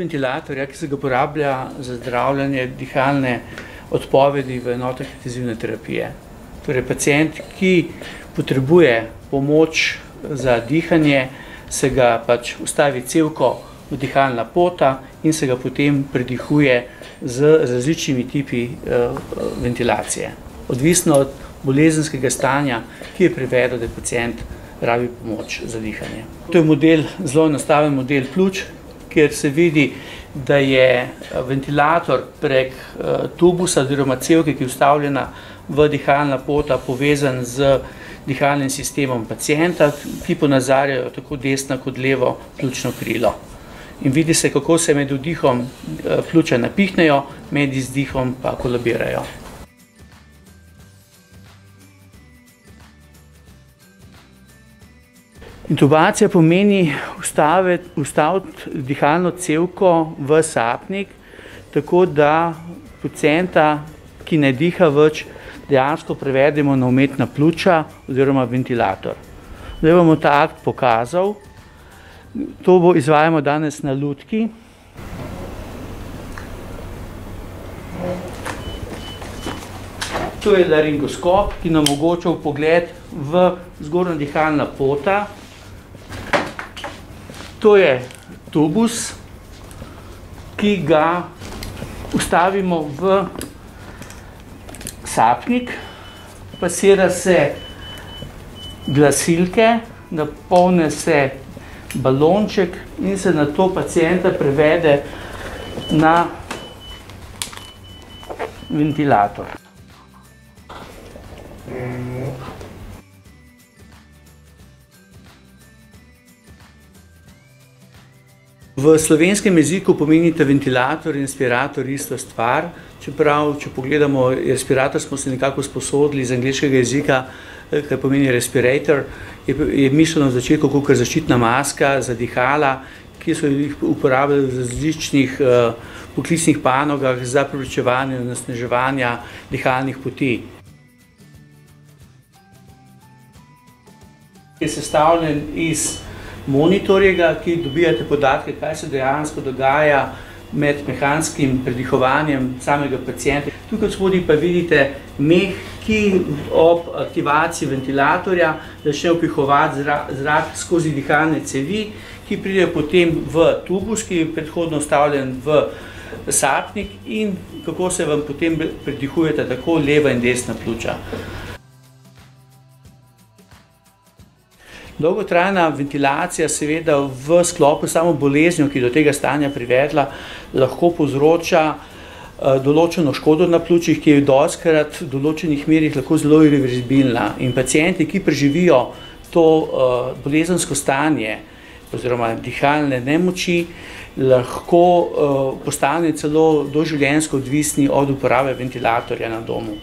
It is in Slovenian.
ventilatorja, ki se ga uporablja za zdravljenje dihalne odpovedi v enotah intenzivne terapije. Torej, pacient, ki potrebuje pomoč za dihanje, se ga pač vstavi cevko v dihalna pota in se ga potem predihuje z različnimi tipi ventilacije. Odvisno od bolezenskega stanja, ki je privedel, da pacient rabi pomoč za dihanje. To je model, zelo enostaven model pljuč, kjer se vidi, da je ventilator prek tubusa oziroma cevke, ki je vstavljena v dihalna pota, povezan z dihalnim sistemom pacienta, ki ponazarjajo tako desno kot levo pljučno krilo. In vidi se, kako se med vdihom pljuča napihnejo, med izdihom pa kolabirajo. Intubacija pomeni vstaviti dihalno cevko v sapnik, tako da pacienta, ki ne diha več, dejansko prevedemo na umetna pljuča oziroma ventilator. Zdaj bomo ta akt pokazal. To izvajamo danes na lutki. To je laringoskop, ki nam omogoča vpogled v zgornja dihalna pota. To je tubus, ki ga vstavimo v sapnik, pasira se glasilke, napolne se balonček in se nato pacienta prevede na ventilator. V slovenskem jeziku pomenita ventilator in respirator isto stvar, čeprav, če pogledamo, respirator smo se nekako sposodili iz angleškega jezika, kar pomeni respirator, je mišljeno v začetku kot zaščitna maska za dihala, ki so jih uporabljali v različnih poklicnih panogah za preprečevanje onesnaževanja dihalnih poti. Je sestavljen iz monitorjega, ki dobijate podatke, kaj se dejansko dogaja med mehanskim predihovanjem samega pacienta. Tukaj spodaj pa vidite meh, ki ob aktivaciji ventilatorja začne vpihovati zrak skozi dihalne cevi, ki pridejo potem v tubus, ki je predhodno vstavljen v sapnik in kako se vam potem predihujete tako leva in desna pljuča. Dolgotrajna ventilacija seveda v sklopu samo boleznjo, ki do tega stanja privedla, lahko povzroča določeno škodo na pljučih, ki je dostikrat v določenih merih lahko zelo irreverzibilna. In pacienti, ki preživijo to bolezensko stanje oziroma dihalne nemoči, lahko postanejo celo doživljenjsko odvisni od uporabe ventilatorja na domu.